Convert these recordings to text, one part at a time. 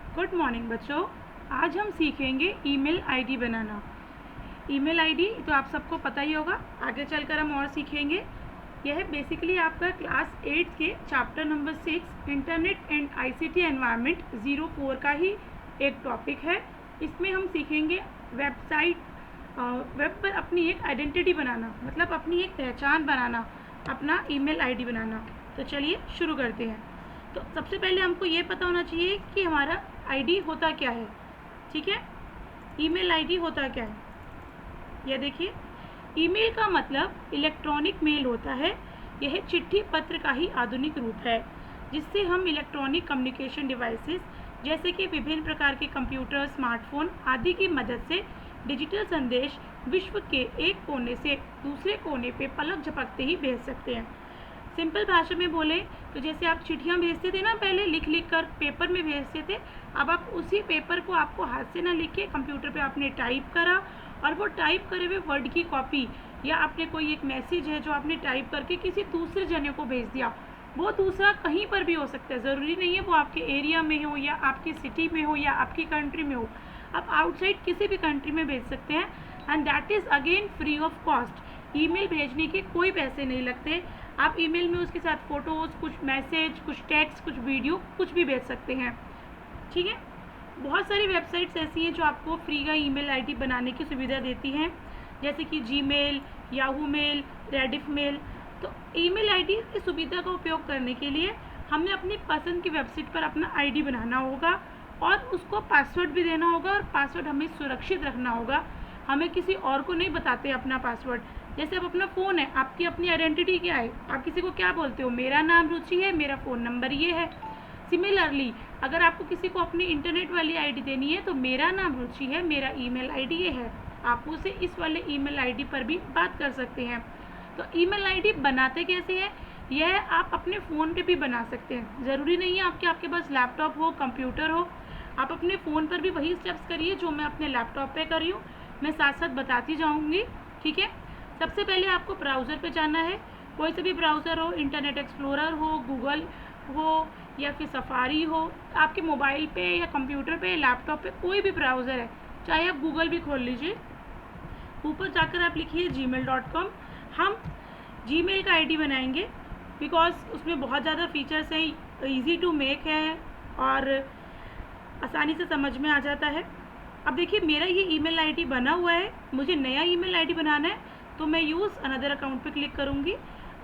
Good morning बच्चों। आज हम सीखेंगे ईमेल आईडी बनाना। ईमेल आईडी तो आप सबको पता ही होगा, आगे चलकर हम और सीखेंगे। यह बेसिकली आपका क्लास 8 के chapter number 6 internet and ICT environment 04 का ही एक टॉपिक है। इसमें हम सीखेंगे वेब पर अपनी एक आइडेंटिटी बनाना, मतलब अपनी एक पहचान बनाना, अपना ईमेल आईडी बनाना। तो चलिए शुरू करते हैं। तो सबसे पहले हमको ये पता होना चाहिए कि हमारा आईडी होता क्या है। ठीक है, ईमेल आईडी होता क्या है, यह देखिए। ईमेल का मतलब इलेक्ट्रॉनिक मेल होता है। यह चिट्ठी पत्र का ही आधुनिक रूप है, जिससे हम इलेक्ट्रॉनिक कम्युनिकेशन डिवाइसेस जैसे कि विभिन्न प्रकार के कंप्यूटर, स्मार्टफोन आदि की मदद से डिजिटल संदेश विश्व के एक कोने से दूसरे कोने पे पलक झपकते ही भेज सकते हैं। सिंपल भाषा में बोले तो जैसे आप चिट्ठियाँ भेजते थे ना, पहले लिख लिख कर पेपर में भेजते थे, अब आप उसी पेपर को आपको हाथ से ना लिख के कंप्यूटर पे आपने टाइप करा और वो टाइप करे हुए वर्ड की कॉपी, या आपने कोई एक मैसेज है जो आपने टाइप करके किसी दूसरे जने को भेज दिया। वो दूसरा कहीं पर भी हो सकता है, ज़रूरी नहीं है वो आपके एरिया में हो या आपकी सिटी में हो या आपकी कंट्री में हो। आप आउटसाइड किसी भी कंट्री में भेज सकते हैं, and that is again free of cost. Email भेजने के कोई पैसे नहीं लगते। आप ईमेल में उसके साथ फ़ोटोज़, कुछ मैसेज, कुछ टेक्स्ट, कुछ वीडियो, कुछ भी भेज सकते हैं। ठीक है, बहुत सारी वेबसाइट्स ऐसी हैं जो आपको फ्री का ईमेल आईडी बनाने की सुविधा देती हैं, जैसे कि Gmail, Yahoo mail, Rediff mail. तो ईमेल आईडी की सुविधा का उपयोग करने के लिए हमें अपनी पसंद की वेबसाइट पर अपना आईडी बनाना होगा और उसको पासवर्ड भी देना होगा, और पासवर्ड हमें सुरक्षित रखना होगा। हमें किसी और को नहीं बताते अपना पासवर्ड। जैसे अब अपना फ़ोन है, आपकी अपनी आइडेंटिटी क्या है, आप किसी को क्या बोलते हो, मेरा नाम रुचि है, मेरा फ़ोन नंबर ये है। सिमिलरली अगर आपको किसी को अपनी इंटरनेट वाली आईडी देनी है तो मेरा नाम रुचि है, मेरा ईमेल आईडी ये है। आप उसे इस वाले ईमेल आईडी पर भी बात कर सकते हैं। तो ईमेल आईडी बनाते कैसे हैं, यह आप अपने फ़ोन पे भी बना सकते हैं। ज़रूरी नहीं है आपके पास लैपटॉप हो, कंप्यूटर हो। आप अपने फ़ोन पर भी वही स्टेप्स करिए जो मैं अपने लैपटॉप पे कर रही हूँ, मैं साथ साथ बताती जाऊँगी। ठीक है, सबसे पहले आपको ब्राउज़र पे जाना है। कोई सा भी ब्राउज़र हो, इंटरनेट एक्सप्लोरर हो, गूगल हो या फिर सफारी हो, आपके मोबाइल पे या कंप्यूटर पे, लैपटॉप पे कोई भी ब्राउज़र है, चाहे आप गूगल भी खोल लीजिए। ऊपर जाकर आप लिखिए gmail.com। हम जीमेल का आईडी बनाएंगे बिकॉज उसमें बहुत ज़्यादा फीचर्स हैं, ईजी टू मेक है और आसानी से समझ में आ जाता है। अब देखिए मेरा ये ईमेल आईडी बना हुआ है, मुझे नया ईमेल आईडी बनाना है तो मैं यूज़ अनदर अकाउंट पे क्लिक करूँगी।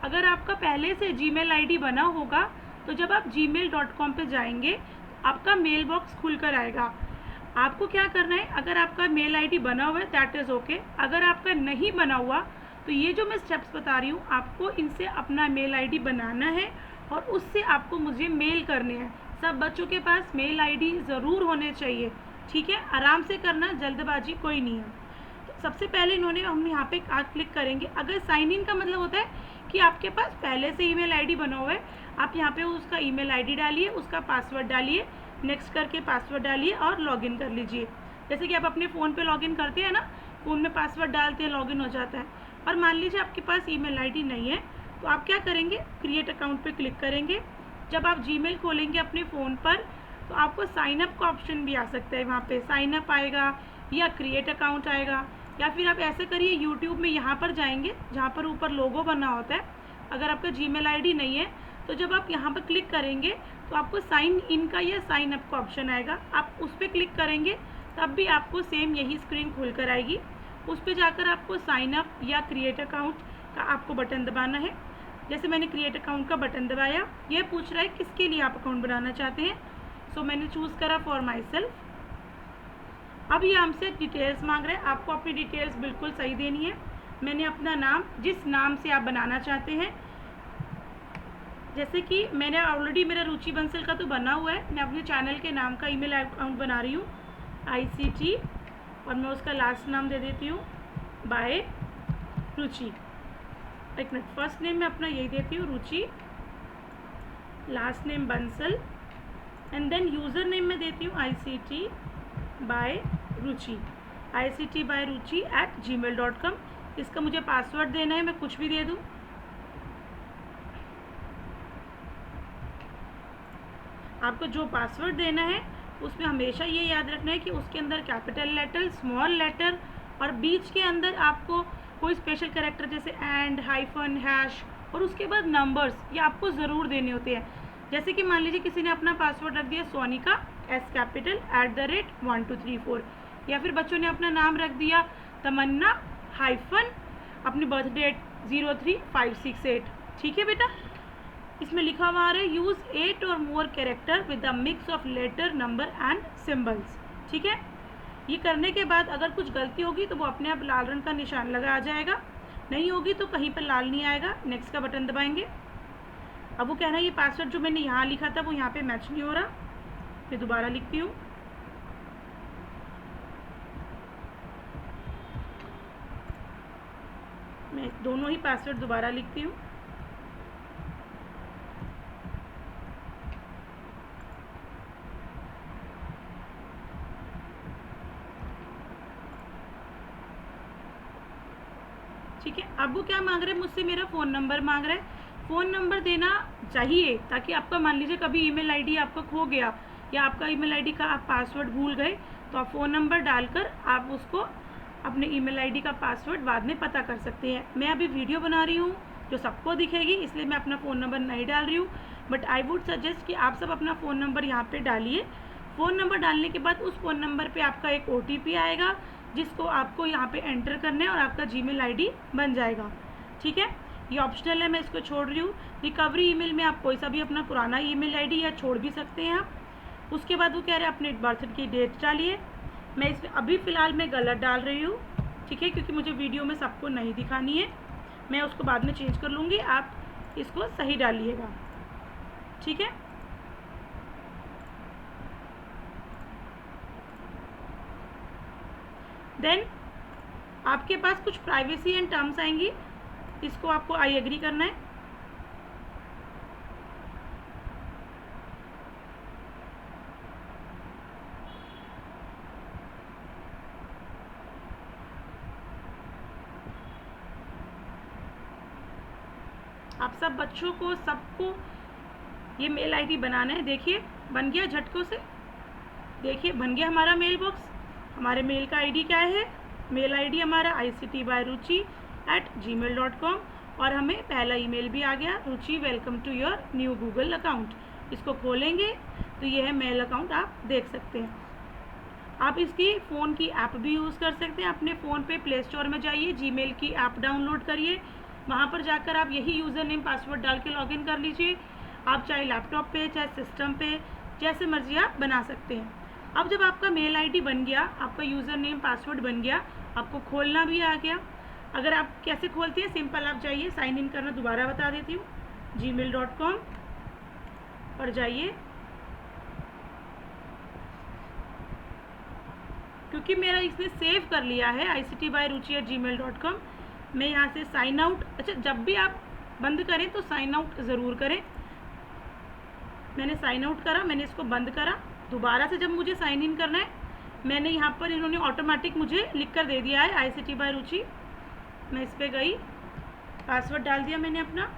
अगर आपका पहले से जीमेल आईडी बना होगा तो जब आप gmail.com पे जाएंगे आपका मेल बॉक्स खुल कर आएगा। आपको क्या करना है, अगर आपका मेल आईडी बना हुआ है दैट इज़ ओके। अगर आपका नहीं बना हुआ तो ये जो मैं स्टेप्स बता रही हूँ आपको इनसे अपना मेल आईडी बनाना है और उससे आपको मुझे मेल करने हैं। सब बच्चों के पास मेल आईडी ज़रूर होने चाहिए। ठीक है, आराम से करना, जल्दबाजी कोई नहीं है। तो सबसे पहले हम यहाँ पे क्लिक करेंगे। अगर साइन इन का मतलब होता है कि आपके पास पहले से ईमेल आईडी बना हुआ है, आप यहाँ पे उसका ईमेल आईडी डालिए, उसका पासवर्ड डालिए, नेक्स्ट करके पासवर्ड डालिए और लॉगिन कर लीजिए। जैसे कि आप अपने फ़ोन पे लॉगिन करते हैं ना, फ़ोन में पासवर्ड डालते हैं, लॉगिन हो जाता है। और मान लीजिए आपके पास ईमेल आईडी नहीं है तो आप क्या करेंगे, क्रिएट अकाउंट पे क्लिक करेंगे। जब आप जीमेल खोलेंगे अपने फ़ोन पर तो आपको साइन अप का ऑप्शन भी आ सकता है, वहाँ पे साइन अप आएगा या क्रिएट अकाउंट आएगा। या फिर आप ऐसे करिए, यूट्यूब में यहाँ पर जाएंगे जहाँ पर ऊपर लोगो बना होता है। अगर आपका जीमेल आईडी नहीं है तो जब आप यहाँ पर क्लिक करेंगे तो आपको साइन इन का या साइन अप का ऑप्शन आएगा, आप उस पर क्लिक करेंगे तब भी आपको सेम यही स्क्रीन खुल कर आएगी। उस पर जाकर आपको साइन अप या क्रिएट अकाउंट का आपको बटन दबाना है। जैसे मैंने क्रिएट अकाउंट का बटन दबाया, यह पूछ रहा है किसके लिए आप अकाउंट बनाना चाहते हैं। सो मैंने चूज़ करा फॉर माई सेल्फ। अब ये हमसे डिटेल्स मांग रहे हैं, आपको अपनी डिटेल्स बिल्कुल सही देनी है। मैंने अपना नाम, जिस नाम से आप बनाना चाहते हैं, जैसे कि मैंने ऑलरेडी मेरा रुचि बंसल का तो बना हुआ है, मैं अपने चैनल के नाम का ईमेल अकाउंट बना रही हूँ ICT, और मैं उसका लास्ट नाम दे देती हूँ बाय रुचि। एक मिनट, फर्स्ट नेम मैं अपना यही देती हूँ Ruchi, last name Bansal, and then user name मैं देती हूँ ICT by Ruchi, ICT by Ruchi @gmail.com। इसका मुझे पासवर्ड देना है, मैं कुछ भी दे दूँ। आपको जो पासवर्ड देना है उसमें हमेशा ये याद रखना है कि उसके अंदर कैपिटल लेटर, स्मॉल लेटर और बीच के अंदर आपको कोई स्पेशल कैरेक्टर जैसे एंड, हाइफन, हैश और उसके बाद नंबर्स ये आपको ज़रूर देने होते हैं। जैसे कि मान लीजिए किसी ने अपना पासवर्ड रख दिया सोनिका एस कैपिटल @1234, या फिर बच्चों ने अपना नाम रख दिया तमन्ना हाइफन अपनी बर्थ डेट 03568। ठीक है बेटा, इसमें लिखा हुआ है यूज़ 8 और more character with a mix of letter, number and symbols. ठीक है, ये करने के बाद अगर कुछ गलती होगी तो वो अपने आप लाल रंग का निशान लगा आ जाएगा, नहीं होगी तो कहीं पर लाल नहीं आएगा। नेक्स्ट का बटन दबाएंगे। अब वो कह रहा है ये पासवर्ड जो मैंने यहाँ लिखा था वो यहाँ पे मैच नहीं हो रहा, मैं दोबारा लिखती हूँ। मैं दोनों ही पासवर्ड दोबारा लिखती हूँ। ठीक है, अब वो क्या मांग रहे हैं मुझसे, मेरा फ़ोन नंबर मांग रहा है। फ़ोन नंबर देना चाहिए ताकि आपका मान लीजिए कभी ईमेल आईडी आपका खो गया या आपका ईमेल आईडी का आप पासवर्ड भूल गए तो आप फ़ोन नंबर डालकर आप उसको अपने ईमेल आईडी का पासवर्ड बाद में पता कर सकते हैं। मैं अभी वीडियो बना रही हूँ जो सबको दिखेगी, इसलिए मैं अपना फ़ोन नंबर नहीं डाल रही हूँ, बट आई वुड सजेस्ट कि आप सब अपना फ़ोन नंबर यहाँ पे डालिए। फ़ोन नंबर डालने के बाद उस फ़ोन नंबर पे आपका एक OTP आएगा जिसको आपको यहाँ पे एंटर करना है और आपका जीमेल आईडी बन जाएगा। ठीक है, ये ऑप्शनल है, मैं इसको छोड़ रही हूँ। रिकवरी ईमेल में आप कोई सा भी अपना पुराना ईमेल आईडी या छोड़ भी सकते हैं आप। उसके बाद वो कह रहे हैं अपने बर्थ की डेट डालिए। मैं इसमें अभी फ़िलहाल मैं गलत डाल रही हूँ, ठीक है, क्योंकि मुझे वीडियो में सबको नहीं दिखानी है, मैं उसको बाद में चेंज कर लूँगी, आप इसको सही डालिएगा। ठीक है, देन आपके पास कुछ प्राइवेसी एंड टर्म्स आएंगी, इसको आपको आई एग्री करना है। आप सब बच्चों को सबको ये मेल आईडी बनाना है। देखिए बन गया झटकों से, देखिए बन गया हमारा मेल बॉक्स। हमारे मेल का आईडी क्या है, मेल आईडी हमारा ICTbyruchi@gmail.com और हमें पहला ईमेल भी आ गया, Ruchi welcome to your new Google account. इसको खोलेंगे तो ये है मेल अकाउंट, आप देख सकते हैं। आप इसकी फ़ोन की ऐप भी यूज़ कर सकते हैं। अपने फ़ोन पे प्ले स्टोर में जाइए, जीमेल की ऐप डाउनलोड करिए, वहाँ पर जाकर आप यही यूज़र नेम पासवर्ड डाल के लॉगिन कर लीजिए। आप चाहे लैपटॉप पे चाहे सिस्टम पे जैसे मर्जी आप बना सकते हैं। अब जब आपका मेल आईडी बन गया, आपका यूज़र नेम पासवर्ड बन गया, आपको खोलना भी आ गया। अगर आप कैसे खोलते हैं, सिंपल आप जाइए, साइन इन करना दोबारा बता देती हूँ, gmail.com पर जाइए। क्योंकि मेरा इसने सेव कर लिया है ICTbyruchi@gmail.com, मैं यहाँ से साइन आउट, अच्छा जब भी आप बंद करें तो साइन आउट ज़रूर करें। मैंने साइन आउट करा, मैंने इसको बंद करा, दोबारा से जब मुझे साइन इन करना है, मैंने यहाँ पर इन्होंने ऑटोमेटिक मुझे लिख कर दे दिया है ICTbyruchi। मैं इस पर गई, पासवर्ड डाल दिया मैंने अपना।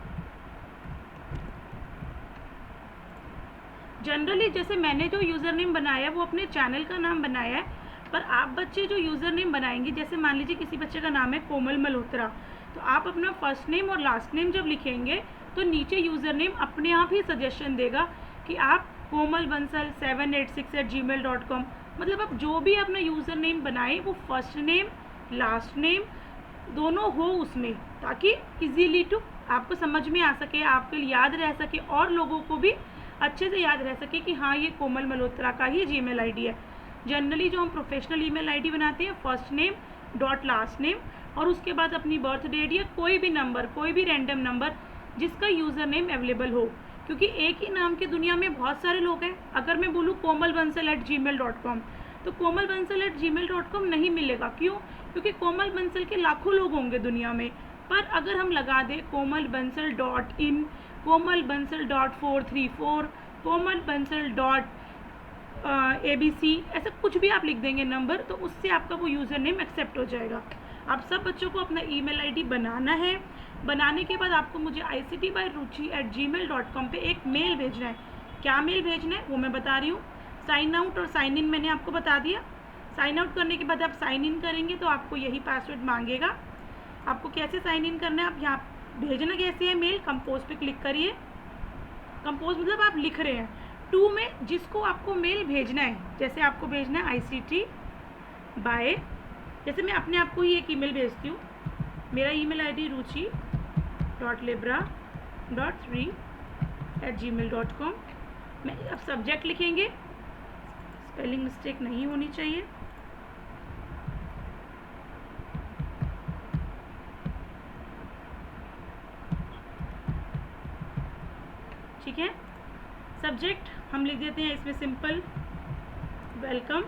जनरली जैसे मैंने जो यूज़र नेम बनाया है वो अपने चैनल का नाम बनाया है, पर आप बच्चे जो यूज़र नेम बनाएंगे, जैसे मान लीजिए किसी बच्चे का नाम है कोमल मल्होत्रा, तो आप अपना फर्स्ट नेम और लास्ट नेम जब लिखेंगे तो नीचे यूज़र नेम अपने आप ही सजेशन देगा कि आप कोमल बंसल 786@gmail.com, मतलब आप जो भी अपना यूज़र नेम बनाए वो फर्स्ट नेम लास्ट नेम दोनों हो उसमें, ताकि इजीली टू आपको समझ में आ सके, आपके लिए याद रह सके और लोगों को भी अच्छे से याद रह सके कि हाँ ये कोमल मल्होत्रा का ही जीमेल आईडी है। जनरली जो हम प्रोफेशनल ईमेल आईडी बनाते हैं, first name dot last name और उसके बाद अपनी बर्थ डेट या कोई भी नंबर, कोई भी रैंडम नंबर जिसका यूज़र नेम अवेलेबल हो, क्योंकि एक ही नाम की दुनिया में बहुत सारे लोग हैं। अगर मैं बोलूँ कोमल बंसल @gmail.com तो कोमल बंसल @gmail.com नहीं मिलेगा। क्यों? क्योंकि कोमल बंसल के लाखों लोग होंगे दुनिया में। पर अगर हम लगा दें कोमल Bansal .in, Komal Bansal .434, Komal Bansal .abc, ऐसा कुछ भी आप लिख देंगे नंबर, तो उससे आपका वो यूज़र नेम एक्सेप्ट हो जाएगा। आप सब बच्चों को अपना ईमेल आईडी बनाना है। बनाने के बाद आपको मुझे ICTbyruchi@gmail.com पे एक मेल भेजना है। क्या मेल भेजना है वो मैं बता रही हूँ। साइन आउट और साइन इन मैंने आपको बता दिया। साइन आउट करने के बाद आप साइन इन करेंगे तो आपको यही पासवर्ड मांगेगा। आपको कैसे साइन इन करना है, आप यहाँ भेजना कैसे है मेल, कंपोज पे क्लिक करिए। कंपोज मतलब आप लिख रहे हैं, टू में जिसको आपको मेल भेजना है, जैसे आपको भेजना है ICT बाय, जैसे मैं अपने आप को ही एक ईमेल भेजती हूँ, मेरा ईमेल ID ruchi.libra.3@gmail.com। मैं अब सब्जेक्ट लिखेंगे, स्पेलिंग मिस्टेक नहीं होनी चाहिए। ठीक है, सब्जेक्ट हम लिख देते हैं इसमें सिंपल वेलकम।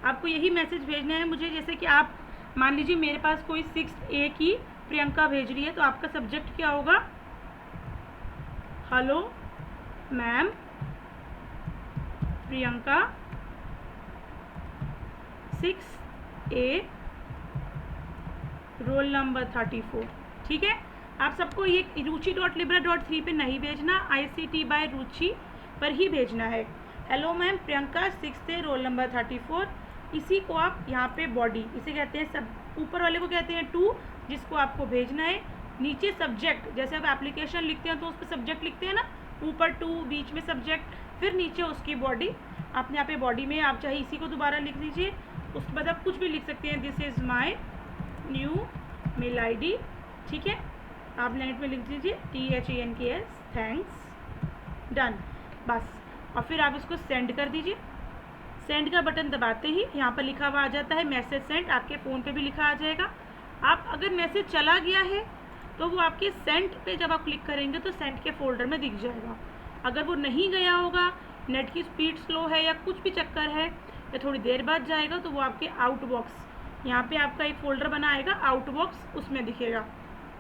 आपको यही मैसेज भेजना है मुझे, जैसे कि आप मान लीजिए मेरे पास कोई 6A की प्रियंका भेज रही है, तो आपका सब्जेक्ट क्या होगा, hello ma'am Priyanka 6A roll number 34। ठीक है, आप सबको ये ruchi.libra.3 पे नहीं भेजना, ICT बाय रुचि पर ही भेजना है। Hello ma'am Priyanka 6A roll number 34, इसी को आप यहाँ पे बॉडी इसे कहते हैं, सब ऊपर वाले को कहते हैं टू, जिसको आपको भेजना है। नीचे सब्जेक्ट, जैसे आप एप्लीकेशन लिखते हैं तो उस पर सब्जेक्ट लिखते हैं ना, ऊपर टू, बीच में सब्जेक्ट, फिर नीचे उसकी बॉडी। आपने यहाँ पे बॉडी में आप चाहे इसी को दोबारा लिख दीजिए, उसके बाद आप कुछ भी लिख सकते हैं, this is my new mail ID। ठीक है, आप लाइन में लिख दीजिए THANKS, थैंक्स, डन, बस। और फिर आप इसको सेंड कर दीजिए। सेंड का बटन दबाते ही यहाँ पर लिखा हुआ आ जाता है मैसेज सेंड, आपके फ़ोन पे भी लिखा आ जाएगा। आप अगर मैसेज चला गया है तो वो आपके सेंड पे जब आप क्लिक करेंगे तो सेंड के फोल्डर में दिख जाएगा। अगर वो नहीं गया होगा, नेट की स्पीड स्लो है या कुछ भी चक्कर है या थोड़ी देर बाद जाएगा, तो वो आपके आउट बॉक्स, यहाँ पे आपका एक फ़ोल्डर बना आएगा आउट बॉक्स, उसमें दिखेगा।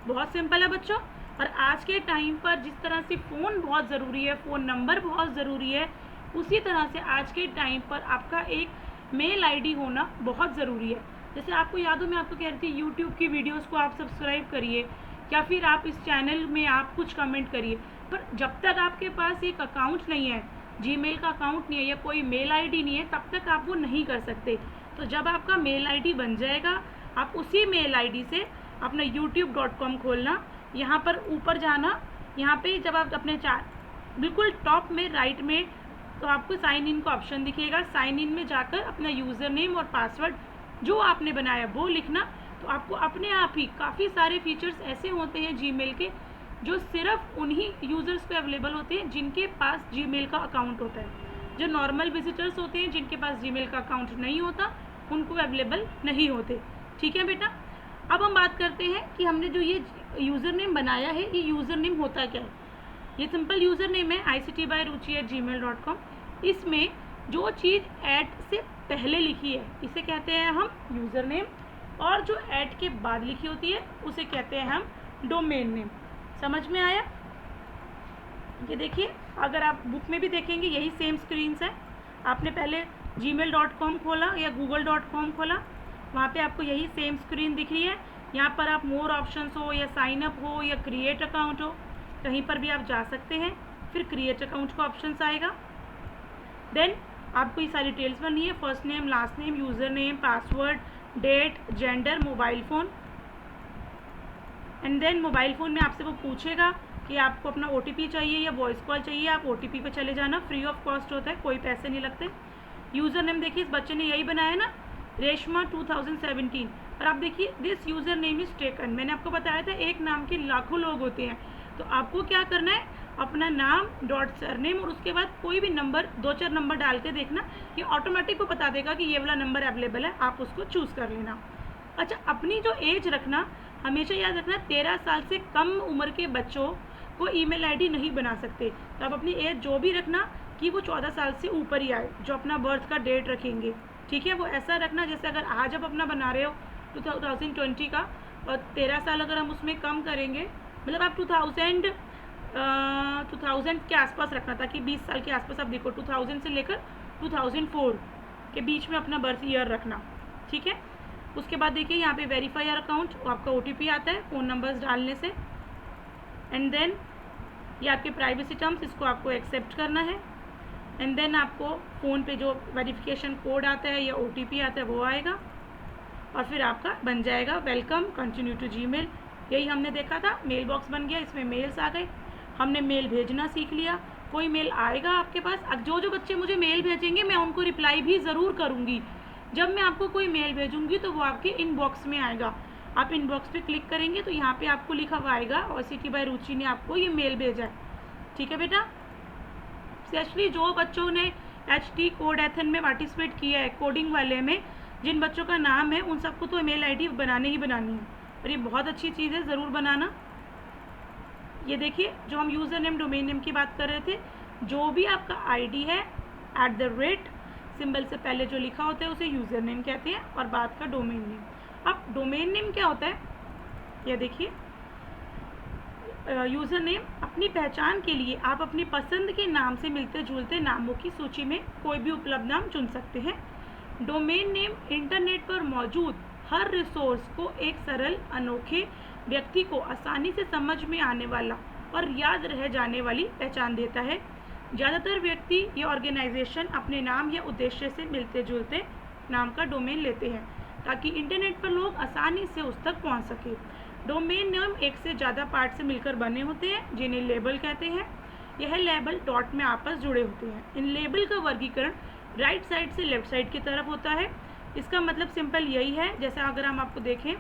बहुत सिंपल है बच्चों। और आज के टाइम पर जिस तरह से फ़ोन बहुत ज़रूरी है, फ़ोन नंबर बहुत ज़रूरी है, उसी तरह से आज के टाइम पर आपका एक मेल ID होना बहुत ज़रूरी है। जैसे आपको याद हो, मैं आपको कह रही थी यूट्यूब की वीडियोस को आप सब्सक्राइब करिए, या फिर आप इस चैनल में आप कुछ कमेंट करिए, पर जब तक आपके पास एक अकाउंट नहीं है, जीमेल का अकाउंट नहीं है या कोई मेल ID नहीं है, तब तक आप वो नहीं कर सकते। तो जब आपका मेल ID बन जाएगा, आप उसी मेल ID से अपना youtube.com खोलना, यहाँ पर ऊपर जाना, यहाँ पे जब आप अपने बिल्कुल टॉप में राइट में, तो आपको साइन इन का ऑप्शन दिखेगा। साइन इन में जाकर अपना यूज़र नेम और पासवर्ड जो आपने बनाया वो लिखना। तो आपको अपने आप ही काफ़ी सारे फीचर्स ऐसे होते हैं जीमेल के, जो सिर्फ उन्हीं यूज़र्स पे अवेलेबल होते हैं जिनके पास जीमेल का अकाउंट होता है। जो नॉर्मल विजिटर्स होते हैं जिनके पास जीमेल का अकाउंट नहीं होता, उनको अवेलेबल नहीं होते। ठीक है बेटा, अब हम बात करते हैं कि हमने जो ये यूज़र नेम बनाया है, ये यूज़र नेम होता क्या है। ये सिंपल यूज़र नेम है ICTbyruchi@gmail.com। इसमें जो चीज़ ऐड से पहले लिखी है इसे कहते हैं हम यूज़र नेम, और जो ऐड के बाद लिखी होती है उसे कहते हैं हम डोमेन नेम। समझ में आया? ये देखिए, अगर आप बुक में भी देखेंगे यही सेम स्क्रीन्स है। आपने पहले gmail.com खोला या google.com खोला, वहाँ पे आपको यही सेम स्क्रीन दिख रही है। यहाँ पर आप मोर ऑप्शंस हो या साइन अप हो या क्रिएट अकाउंट हो, कहीं पर भी आप जा सकते हैं। फिर क्रिएट अकाउंट का ऑप्शन आएगा। देन आपको ये सारी डिटेल्स भरनी है, first name, last name, user name, password, date, gender, mobile phone. And then mobile phone में आपसे वो पूछेगा कि आपको अपना OTP चाहिए या वॉइस कॉल चाहिए। आप OTP पे चले जाना, फ्री ऑफ कॉस्ट होता है, कोई पैसे नहीं लगते। यूज़र नेम देखिए, इस बच्चे ने यही बनाया ना, रेशमा 2017। और आप देखिए this user name is taken. मैंने आपको बताया था एक नाम के लाखों लोग होते हैं, तो आपको क्या करना है, अपना नाम डॉट सरनेम और उसके बाद कोई भी नंबर, 2-4 नंबर डाल के देखना, ये ऑटोमेटिक को बता देगा कि ये वाला नंबर अवेलेबल है, आप उसको चूज़ कर लेना। अच्छा, अपनी जो एज रखना, हमेशा याद रखना 13 साल से कम उम्र के बच्चों को ईमेल ID नहीं बना सकते। तो आप अपनी एज जो भी रखना कि वो 14 साल से ऊपर ही आए, जो अपना बर्थ का डेट रखेंगे। ठीक है, वो ऐसा रखना जैसे अगर आज आप अपना बना रहे हो 2020 का, और 13 साल अगर हम उसमें कम करेंगे, मतलब आप 2000 के आसपास रखना, ताकि 20 साल के आसपास आप देखो 2000 से लेकर 2004 के बीच में अपना बर्थ ईयर रखना। ठीक है, उसके बाद देखिए यहाँ पे वेरीफाई योर अकाउंट, आपका OTP आता है फ़ोन नंबर्स डालने से। एंड देन ये आपके प्राइवेसी टर्म्स, इसको आपको एक्सेप्ट करना है। एंड देन आपको फ़ोन पे जो वेरिफिकेशन कोड आता है या OTP आता है वो आएगा और फिर आपका बन जाएगा वेलकम कंटिन्यू टू जीमेल। यही हमने देखा था, मेल बॉक्स बन गया, इसमें मेल्स आ गए, हमने मेल भेजना सीख लिया। कोई मेल आएगा आपके पास, अब जो बच्चे मुझे मेल भेजेंगे मैं उनको रिप्लाई भी ज़रूर करूँगी। जब मैं आपको कोई मेल भेजूँगी तो वो आपके इनबॉक्स में आएगा। आप इनबॉक्स पे क्लिक करेंगे तो यहाँ पे आपको लिखा हुआ आएगा OCT बाय रुचि ने आपको ये मेल भेजा है। ठीक है बेटा, स्पेशली जो बच्चों ने HT कोडेथन में पार्टिसिपेट किया है, कोडिंग वाले में जिन बच्चों का नाम है उन सबको तो ईमेल ID बनानी ही बनानी है और ये बहुत अच्छी चीज़ है, ज़रूर बनाना। ये देखिए, जो हम यूज़र नेम डोमेन नेम की बात कर रहे थे, जो भी आपका ID है @ सिंबल से पहले जो लिखा होता है उसे यूज़र नेम कहते हैं और बाद का डोमेन नेम। अब डोमेन नेम क्या होता है, ये देखिए, यूज़र नेम अपनी पहचान के लिए आप अपनी पसंद के नाम से मिलते जुलते नामों की सूची में कोई भी उपलब्ध नाम चुन सकते हैं। डोमेन नेम इंटरनेट पर मौजूद हर रिसोर्स को एक सरल, अनोखे व्यक्ति को आसानी से समझ में आने वाला और याद रह जाने वाली पहचान देता है। ज़्यादातर व्यक्ति या ऑर्गेनाइजेशन अपने नाम या उद्देश्य से मिलते जुलते नाम का डोमेन लेते हैं ताकि इंटरनेट पर लोग आसानी से उस तक पहुंच सके। डोमेन नेम एक से ज़्यादा पार्ट से मिलकर बने होते हैं जिन्हें लेबल कहते हैं। यह लेबल डॉट में आपस जुड़े होते हैं। इन लेबल का वर्गीकरण राइट साइड से लेफ्ट साइड की तरफ होता है। इसका मतलब सिंपल यही है, जैसे अगर हम आपको देखें,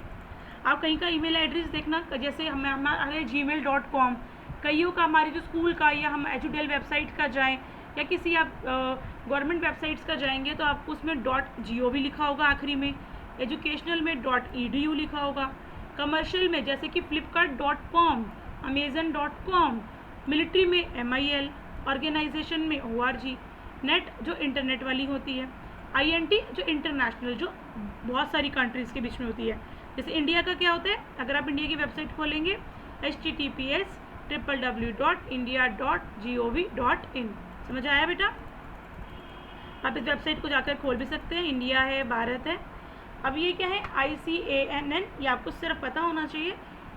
आप कहीं का ईमेल एड्रेस देखना, जैसे हमारे gmail.com, कईयों का हमारे जो स्कूल का या हम एजुडेल वेबसाइट का जाएं या किसी आप गवर्नमेंट वेबसाइट्स का जाएंगे तो आपको उसमें .gov लिखा होगा आखिरी में, एजुकेशनल में .edu लिखा होगा, कमर्शियल में जैसे कि flipkart.com, amazon.com, मिलिट्री में MIL, ऑर्गेनाइजेशन में ORG, नेट जो इंटरनेट वाली होती है, INT जो इंटरनेशनल, जो बहुत सारी कंट्रीज़ के बीच में होती है। जैसे इंडिया का क्या होता है, अगर आप इंडिया की वेबसाइट खोलेंगे https://www.india.gov.in। समझ आया बेटा? आप इस वेबसाइट को जाकर खोल भी सकते हैं, इंडिया है, भारत है। अब ये क्या है, ICANN, ये आपको सिर्फ पता होना चाहिए।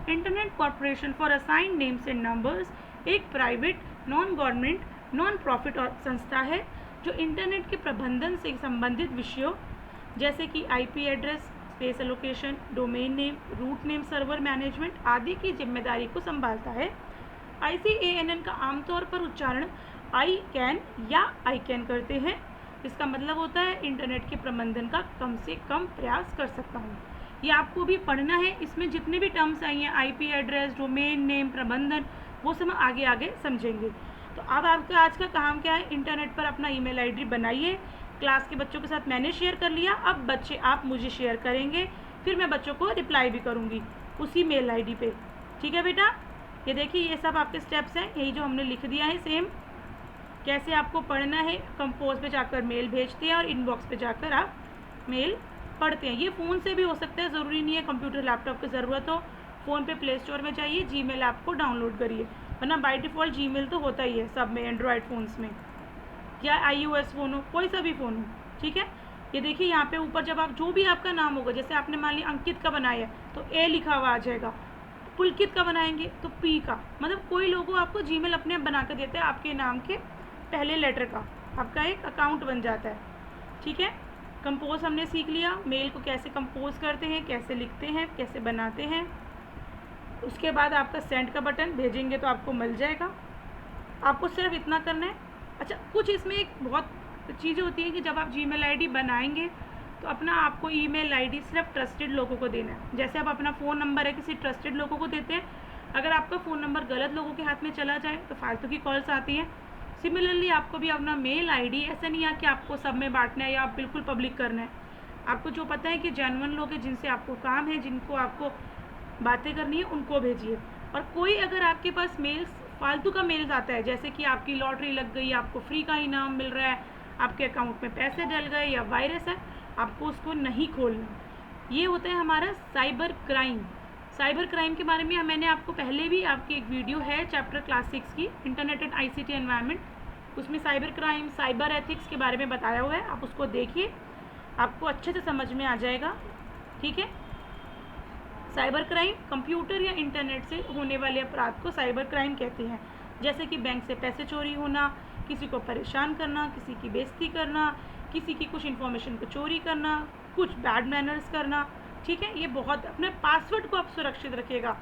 Internet Corporation for Assigned Names and Numbers एक private, non government, non profit और संस्था है जो इंटरनेट के प्रबंधन से संबंधित विषयों जैसे कि IP address, space allocation, domain name, root name server management आदि की जिम्मेदारी को संभालता है। ICANN का आमतौर पर उच्चारण ICANN या ICANN करते हैं। इसका मतलब होता है इंटरनेट के प्रबंधन का कम से कम प्रयास कर सकता हूँ। ये आपको भी पढ़ना है, इसमें जितने भी टर्म्स आई हैं, IP एड्रेस, डोमेन नेम, प्रबंधन, वो सब आगे आगे समझेंगे। तो अब आपका आज का काम क्या है, इंटरनेट पर अपना ईमेल ID बनाइए। क्लास के बच्चों के साथ मैंने शेयर कर लिया, अब बच्चे आप मुझे शेयर करेंगे, फिर मैं बच्चों को रिप्लाई भी करूँगी उसी मेल ID पे। ठीक है बेटा, ये देखिए, ये सब आपके स्टेप्स हैं, यही जो हमने लिख दिया है सेम, कैसे आपको पढ़ना है। कंपोज पे जाकर मेल भेजते हैं और इनबॉक्स पे जाकर आप मेल पढ़ते हैं। ये फ़ोन से भी हो सकता है, ज़रूरी नहीं है कंप्यूटर लैपटॉप की ज़रूरत हो। फ़ोन पे प्ले स्टोर में जाइए, Gmail ऐप को डाउनलोड करिए, वरना बाय डिफ़ॉल्ट Gmail तो होता ही है सब में, एंड्रॉयड फ़ोन्स में या iOS फ़ोन हो, कोई सा भी फ़ोन हो। ठीक है, ये देखिए यहाँ पे ऊपर जब आप जो भी आपका नाम होगा, जैसे आपने मान लिया अंकित का बनाया है तो A लिखा हुआ आ जाएगा, पुलकित का बनाएंगे तो P का, मतलब कोई लोगो आपको Gmail अपने आप बना कर देता है, आपके नाम के पहले लेटर का आपका एक अकाउंट बन जाता है। ठीक है, कंपोज हमने सीख लिया, मेल को कैसे कंपोज करते हैं, कैसे लिखते हैं, कैसे बनाते हैं। उसके बाद आपका सेंड का बटन भेजेंगे तो आपको मिल जाएगा, आपको सिर्फ इतना करना है। अच्छा, कुछ इसमें एक बहुत चीज़ें होती हैं कि जब आप Gmail ID बनाएंगे तो अपना आपको ईमेल ID सिर्फ ट्रस्टेड लोगों को देना है। जैसे आप अपना फ़ोन नंबर है किसी ट्रस्टेड लोगों को देते हैं, अगर आपका फ़ोन नंबर गलत लोगों के हाथ में चला जाए तो फालतू की कॉल्स आती हैं। सिमिलरली आपको भी अपना मेल ID ऐसा नहीं है कि आपको सब में बांटना है या आप बिल्कुल पब्लिक करना है। आपको जो पता है कि जेन्युइन लोग हैं, जिनसे आपको काम है, जिनको आपको बातें करनी है, उनको भेजिए। और कोई अगर आपके पास मेल्स फालतू का मेल्स आता है, जैसे कि आपकी लॉटरी लग गई, आपको फ्री का इनाम मिल रहा है, आपके अकाउंट में पैसे डल गए या वायरस है, आपको उसको नहीं खोलना। ये होता है हमारा साइबर क्राइम। साइबर क्राइम के बारे में मैंने आपको पहले भी, आपकी एक वीडियो है चैप्टर क्लास 6 की, इंटरनेट एंड ICT एनवायरनमेंट, उसमें साइबर क्राइम, साइबर एथिक्स के बारे में बताया हुआ है, आप उसको देखिए, आपको अच्छे से समझ में आ जाएगा। ठीक है, साइबर क्राइम कंप्यूटर या इंटरनेट से होने वाले अपराध को साइबर क्राइम कहते हैं, जैसे कि बैंक से पैसे चोरी होना, किसी को परेशान करना, किसी की बेइज्जती करना, किसी की कुछ इन्फॉर्मेशन को चोरी करना, कुछ बैड मैनर्स करना, ठीक है। ये बहुत, अपने पासवर्ड को आप सुरक्षित रखिएगा।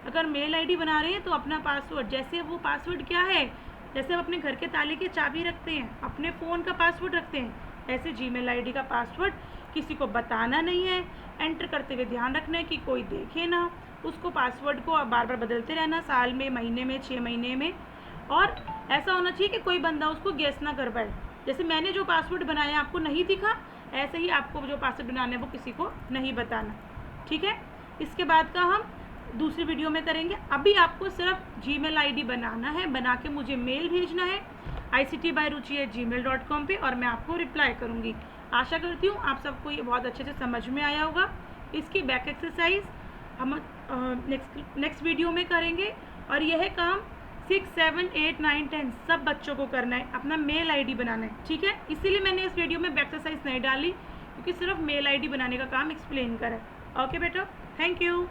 अगर मेल आईडी बना रहे हैं तो अपना पासवर्ड, जैसे वो पासवर्ड क्या है, जैसे हम अपने घर के ताले की चाबी रखते हैं, अपने फ़ोन का पासवर्ड रखते हैं, ऐसे जीमेल आईडी का पासवर्ड किसी को बताना नहीं है। एंटर करते हुए ध्यान रखना है कि कोई देखे ना। उसको पासवर्ड को आप बार बार बदलते रहना, साल में, महीने में, 6 महीने में। और ऐसा होना चाहिए कि कोई बंदा उसको गेस ना कर पाए। जैसे मैंने जो पासवर्ड बनाया आपको नहीं दिखा, ऐसे ही आपको जो पासवर्ड बनाना है वो किसी को नहीं बताना, ठीक है। इसके बाद का हम दूसरी वीडियो में करेंगे। अभी आपको सिर्फ जीमेल आईडी बनाना है, बना के मुझे मेल भेजना है ict@ruchi@gmail.com पे, और मैं आपको रिप्लाई करूँगी। आशा करती हूँ आप सबको ये बहुत अच्छे से समझ में आया होगा। इसकी बैक एक्सरसाइज हम नेक्स्ट वीडियो में करेंगे। और यह काम 6, 7, 8, 9, 10 सब बच्चों को करना है, अपना मेल आईडी बनाना है, ठीक है। इसीलिए मैंने इस वीडियो में बैक एक्सरसाइज नहीं डाली, क्योंकि सिर्फ मेल आईडी बनाने का काम एक्सप्लेन करा है। ओके बेटा, थैंक यू।